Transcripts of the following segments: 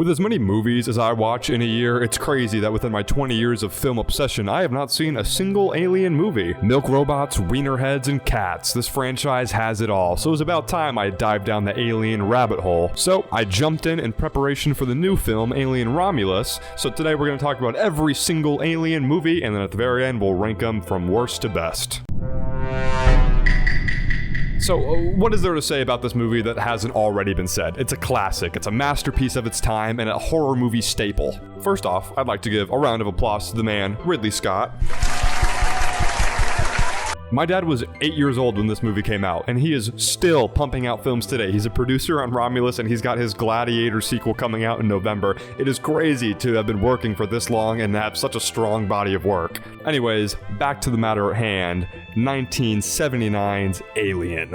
With as many movies as I watch in a year, it's crazy that within my 20 years of film obsession, I have not seen a single Alien movie. Milk robots, wiener heads, and cats. This franchise has it all, so it was about time I dived down the Alien rabbit hole. So I jumped in preparation for the new film, Alien Romulus. So today we're going to talk about every single Alien movie, and then at the very end we'll rank them from worst to best. So, what is there to say about this movie that hasn't already been said? It's a classic, it's a masterpiece of its time, and a horror movie staple. First off, I'd like to give a round of applause to the man, Ridley Scott. My dad was 8 years old when this movie came out, and he is still pumping out films today. He's a producer on Romulus, and he's got his Gladiator sequel coming out in November. It is crazy to have been working for this long and have such a strong body of work. Anyways, back to the matter at hand, 1979's Alien.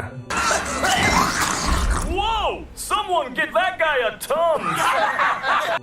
Whoa! Someone get that guy a Tums!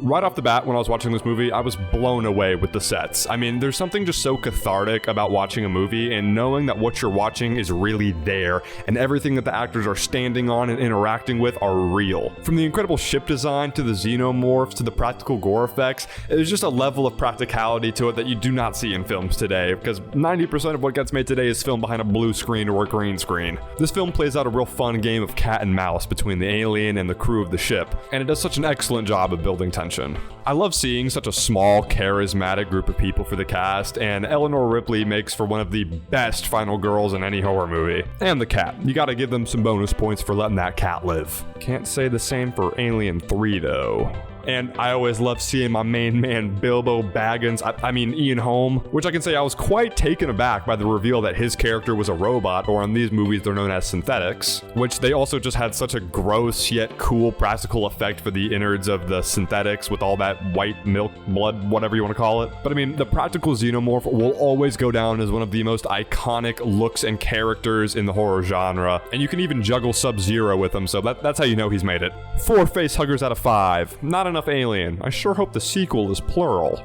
Right off the bat, when I was watching this movie, I was blown away with the sets. I mean, there's something just so cathartic about watching a movie and knowing that what you're watching is really there, and everything that the actors are standing on and interacting with are real. From the incredible ship design to the xenomorphs to the practical gore effects, there's just a level of practicality to it that you do not see in films today, because 90% of what gets made today is filmed behind a blue screen or a green screen. This film plays out a real fun game of cat and mouse between the alien and the crew of the ship, and it does such an excellent job of building tension. I love seeing such a small, charismatic group of people for the cast, and Eleanor Ripley makes for one of the best final girls in any horror movie. And the cat. You gotta give them some bonus points for letting that cat live. Can't say the same for Alien 3 though. And I always love seeing my main man Bilbo Baggins, I mean Ian Holm, which I can say I was quite taken aback by the reveal that his character was a robot, or in these movies they're known as synthetics, which they also just had such a gross yet cool practical effect for the innards of the synthetics with all that white milk, blood, whatever you want to call it. But I mean, the practical xenomorph will always go down as one of the most iconic looks and characters in the horror genre, and you can even juggle Sub-Zero with him, so that's how you know he's made it. 4 face huggers out of 5. Not enough Alien. I sure hope the sequel is plural.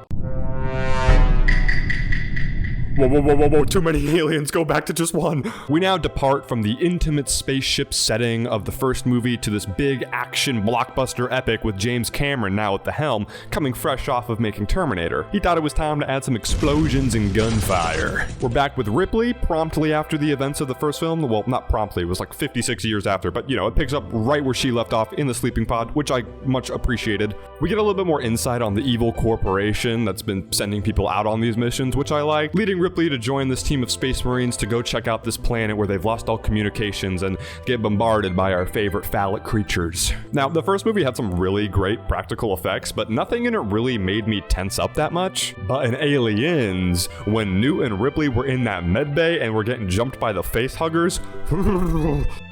Whoa, too many aliens, go back to just one. We now depart from the intimate spaceship setting of the first movie to this big action blockbuster epic with James Cameron now at the helm, coming fresh off of making Terminator. He thought it was time to add some explosions and gunfire. We're back with Ripley promptly after the events of the first film. Well, not promptly, it was like 56 years after, but you know, it picks up right where she left off in the sleeping pod, which I much appreciated. We get a little bit more insight on the evil corporation that's been sending people out on these missions, which I like, leading Ripley to join this team of Space Marines to go check out this planet where they've lost all communications and get bombarded by our favorite phallic creatures. Now, the first movie had some really great practical effects, but nothing in it really made me tense up that much. But in Aliens, when Newt and Ripley were in that medbay and were getting jumped by the face huggers,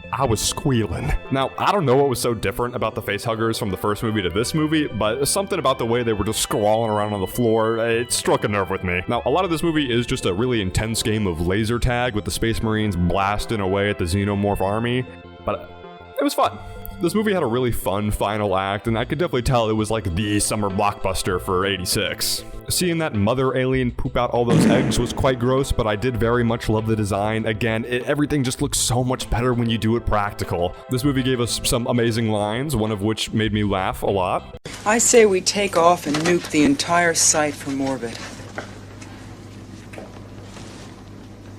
I was squealing. Now, I don't know what was so different about the facehuggers from the first movie to this movie, but something about the way they were just scrawling around on the floor, it struck a nerve with me. Now, a lot of this movie is just a really intense game of laser tag with the Space Marines blasting away at the Xenomorph army, but it was fun. This movie had a really fun final act, and I could definitely tell it was like the summer blockbuster for '86. Seeing that mother alien poop out all those eggs was quite gross, but I did very much love the design. Again, everything just looks so much better when you do it practical. This movie gave us some amazing lines, one of which made me laugh a lot. I say we take off and nuke the entire site from orbit.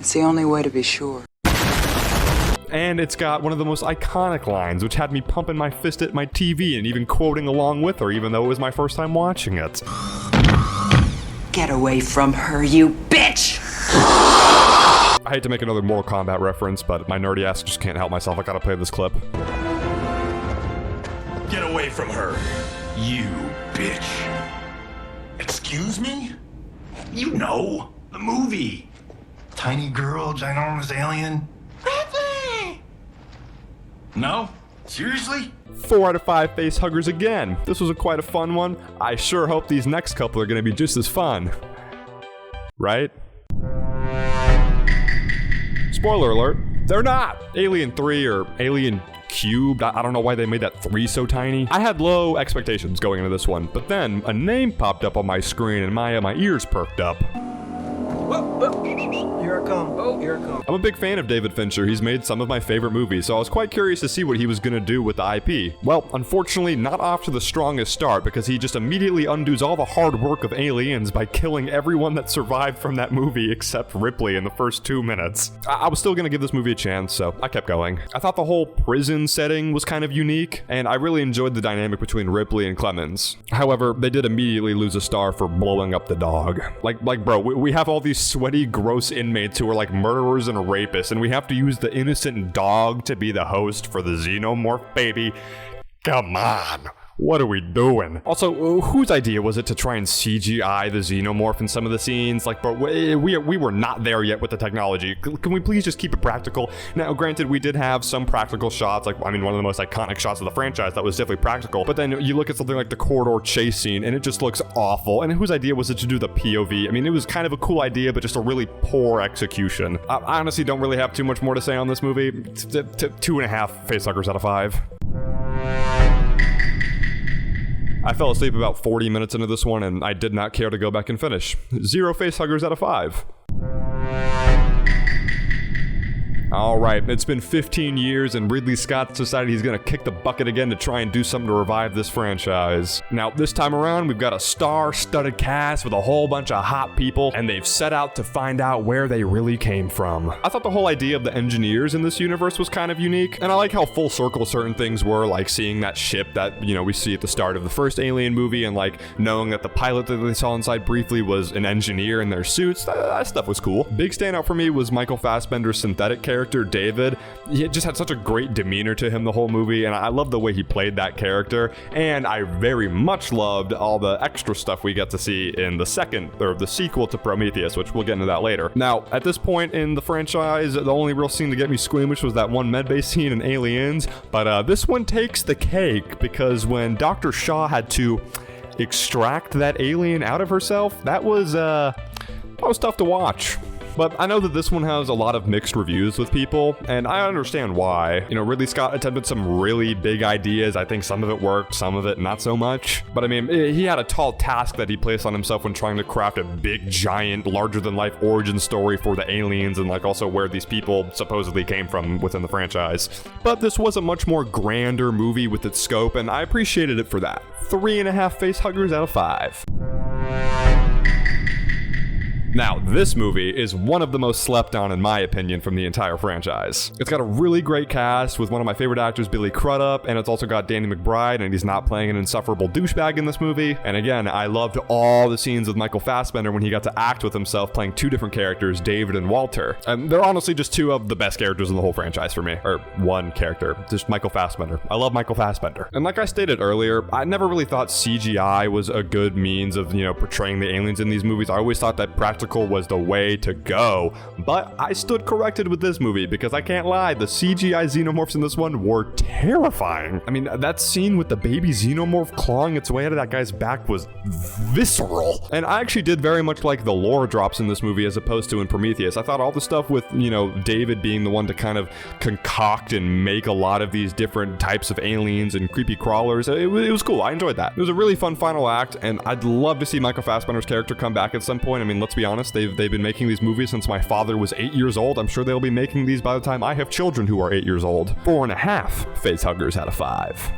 It's the only way to be sure. And it's got one of the most iconic lines, which had me pumping my fist at my TV and even quoting along with her, even though it was my first time watching it. Get away from her, you bitch! I hate to make another Mortal Kombat reference, but my nerdy ass just can't help myself. I gotta play this clip. Get away from her, you bitch. Excuse me? You know, the movie. Tiny girl, ginormous alien. No? Seriously? 4 out of 5 face huggers again. This was quite a fun one. I sure hope these next couple are gonna be just as fun. Right? Spoiler alert, they're not! Alien 3 or Alien Cubed, I don't know why they made that 3 so tiny. I had low expectations going into this one, but then a name popped up on my screen and my ears perked up. Here I come. Oh, here I come. I'm a big fan of David Fincher. He's made some of my favorite movies, so I was quite curious to see what he was going to do with the IP. Well, unfortunately, not off to the strongest start, because he just immediately undoes all the hard work of Aliens by killing everyone that survived from that movie except Ripley in the first 2 minutes. I was still going to give this movie a chance, so I kept going. I thought the whole prison setting was kind of unique, and I really enjoyed the dynamic between Ripley and Clemens. However, they did immediately lose a star for blowing up the dog. Like bro, we have all these sweaty, gross inmates who are like murderers and rapists, and we have to use the innocent dog to be the host for the xenomorph baby. Come on. What are we doing? Also, whose idea was it to try and CGI the xenomorph in some of the scenes? Like, but we were not there yet with the technology. Can we please just keep it practical? Now, granted, we did have some practical shots. Like, I mean, one of the most iconic shots of the franchise that was definitely practical. But then you look at something like the corridor chase scene, and it just looks awful. And whose idea was it to do the POV? I mean, it was kind of a cool idea, but just a really poor execution. I honestly don't really have too much more to say on this movie. 2.5 facehuggers out of 5. I fell asleep about 40 minutes into this one, and I did not care to go back and finish. 0 facehuggers out of 5. Alright, it's been 15 years and Ridley Scott's decided he's gonna kick the bucket again to try and do something to revive this franchise. Now, this time around, we've got a star-studded cast with a whole bunch of hot people, and they've set out to find out where they really came from. I thought the whole idea of the engineers in this universe was kind of unique, and I like how full circle certain things were, like seeing that ship that, we see at the start of the first Alien movie, and like knowing that the pilot that they saw inside briefly was an engineer in their suits. That stuff was cool. Big standout for me was Michael Fassbender's synthetic character, David. He just had such a great demeanor to him the whole movie, and I love the way he played that character, and I very much loved all the extra stuff we get to see in the sequel to Prometheus, which we'll get into that later. Now, at this point in the franchise, the only real scene to get me squeamish was that one medbay scene in Aliens, but this one takes the cake, because when Dr. Shaw had to extract that alien out of herself, that was tough to watch. But I know that this one has a lot of mixed reviews with people, and I understand why. Ridley Scott attempted some really big ideas. I think some of it worked, some of it not so much. But I mean, he had a tall task that he placed on himself when trying to craft a big, giant, larger-than-life origin story for the aliens, and like also where these people supposedly came from within the franchise. But this was a much more grander movie with its scope, and I appreciated it for that. 3.5 facehuggers out of 5. Now, this movie is one of the most slept on, in my opinion, from the entire franchise. It's got a really great cast with one of my favorite actors, Billy Crudup, and it's also got Danny McBride, and he's not playing an insufferable douchebag in this movie. And again, I loved all the scenes with Michael Fassbender when he got to act with himself playing 2 different characters, David and Walter. And they're honestly just 2 of the best characters in the whole franchise for me. Or one character, just Michael Fassbender. I love Michael Fassbender. And like I stated earlier, I never really thought CGI was a good means of, portraying the aliens in these movies. I always thought that practical was the way to go, but I stood corrected with this movie because I can't lie, the CGI xenomorphs in this one were terrifying. I mean, that scene with the baby xenomorph clawing its way out of that guy's back was visceral. And I actually did very much like the lore drops in this movie as opposed to in Prometheus. I thought all the stuff with, David being the one to kind of concoct and make a lot of these different types of aliens and creepy crawlers, it was cool. I enjoyed that. It was a really fun final act, and I'd love to see Michael Fassbender's character come back at some point. I mean, let's be honest, they've been making these movies since my father was 8 years old. I'm sure they'll be making these by the time I have children who are 8 years old. 4.5 facehuggers out of 5.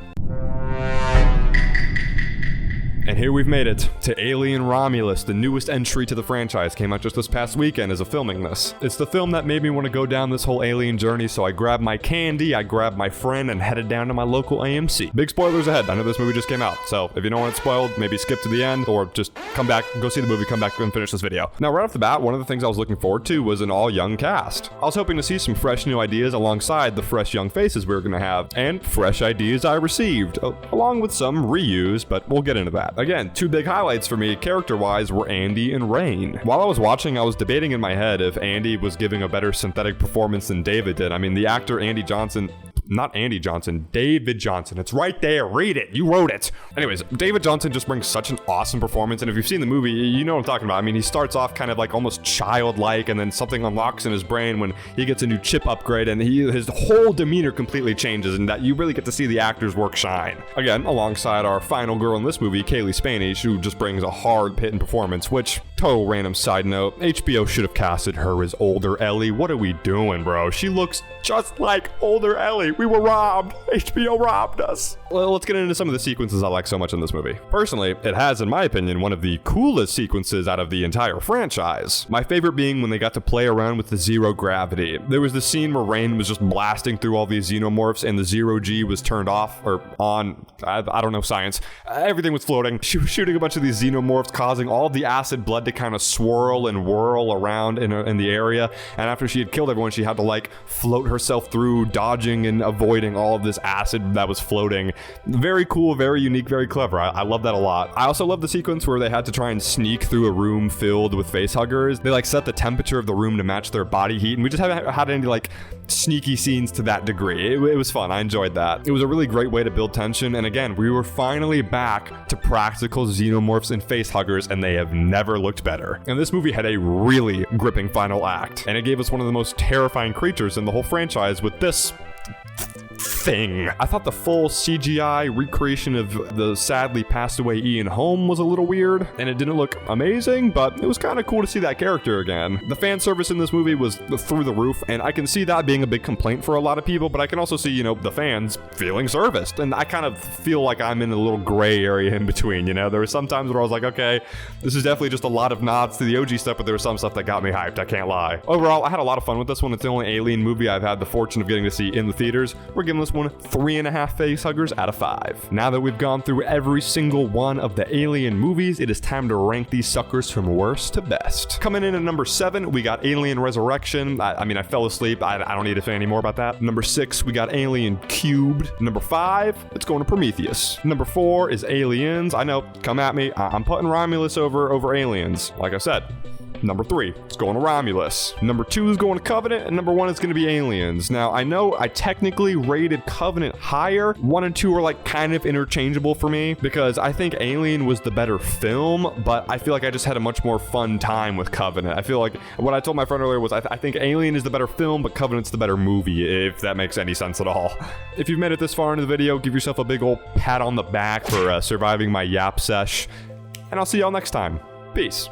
And here we've made it to Alien Romulus, the newest entry to the franchise. Came out just this past weekend as of filming this. It's the film that made me want to go down this whole alien journey, so I grabbed my candy, I grabbed my friend, and headed down to my local AMC. Big spoilers ahead. I know this movie just came out, so if you don't want it spoiled, maybe skip to the end, or just come back, go see the movie, come back and finish this video. Now, right off the bat, one of the things I was looking forward to was an all-young cast. I was hoping to see some fresh new ideas alongside the fresh young faces we were going to have, and fresh ideas I received, along with some reuse, but we'll get into that. Again, 2 big highlights for me, character-wise, were Andy and Rain. While I was watching, I was debating in my head if Andy was giving a better synthetic performance than David did. I mean, the actor Andy Johnson Not Andy Johnson, David Johnson. It's right there. Read it. You wrote it. Anyways, David Johnson just brings such an awesome performance. And if you've seen the movie, you know what I'm talking about. I mean, he starts off kind of like almost childlike, and then something unlocks in his brain when he gets a new chip upgrade, and his whole demeanor completely changes, and that you really get to see the actor's work shine. Again, alongside our final girl in this movie, Kaylee Spanish, who just brings a hard-hitting performance, which, total random side note, HBO should have casted her as older Ellie. What are we doing, bro? She looks just like older Ellie. We were robbed. HBO robbed us. Well, let's get into some of the sequences I like so much in this movie. Personally, it has, in my opinion, one of the coolest sequences out of the entire franchise. My favorite being when they got to play around with the zero gravity. There was the scene where Rain was just blasting through all these xenomorphs and the zero G was turned off or on. I don't know science. Everything was floating. She was shooting a bunch of these xenomorphs, causing all the acid blood to kind of swirl and whirl around in the area. And after she had killed everyone, she had to like float herself through, dodging and avoiding all of this acid that was floating. Very cool, very unique, very clever. I love that a lot. I also love the sequence where they had to try and sneak through a room filled with facehuggers. They like set the temperature of the room to match their body heat, and we just haven't had any like sneaky scenes to that degree. It was fun. I enjoyed that. It was a really great way to build tension, and again, we were finally back to practical xenomorphs and facehuggers, and they have never looked better. And this movie had a really gripping final act, and it gave us one of the most terrifying creatures in the whole franchise with this thing. I thought the full CGI recreation of the sadly passed away Ian Holm was a little weird, and it didn't look amazing, but it was kind of cool to see that character again. The fan service in this movie was through the roof, and I can see that being a big complaint for a lot of people, but I can also see, the fans feeling serviced, and I kind of feel like I'm in a little gray area in between, There were some times where I was like, okay, this is definitely just a lot of nods to the OG stuff, but there was some stuff that got me hyped, I can't lie. Overall, I had a lot of fun with this one. It's the only Alien movie I've had the fortune of getting to see in the theaters. We're giving this one 3.5 facehuggers out of 5. Now that we've gone through every single one of the Alien movies, it is time to rank these suckers from worst to best. Coming in at number 7, we got Alien Resurrection. I fell asleep. I don't need to say any more about that. Number 6, we got Alien Cubed. Number 5, it's going to Prometheus. Number 4 is Aliens. I know, come at me. I'm putting Romulus over Aliens, like I said. Number 3, it's going to Romulus. Number 2 is going to Covenant, and number 1 is going to be Aliens. Now, I know I technically rated Covenant higher. 1 and 2 are like kind of interchangeable for me because I think Alien was the better film, but I feel like I just had a much more fun time with Covenant. I feel like what I told my friend earlier was I think Alien is the better film, but Covenant's the better movie, if that makes any sense at all. If you've made it this far into the video, give yourself a big old pat on the back for surviving my yap sesh, and I'll see y'all next time. Peace.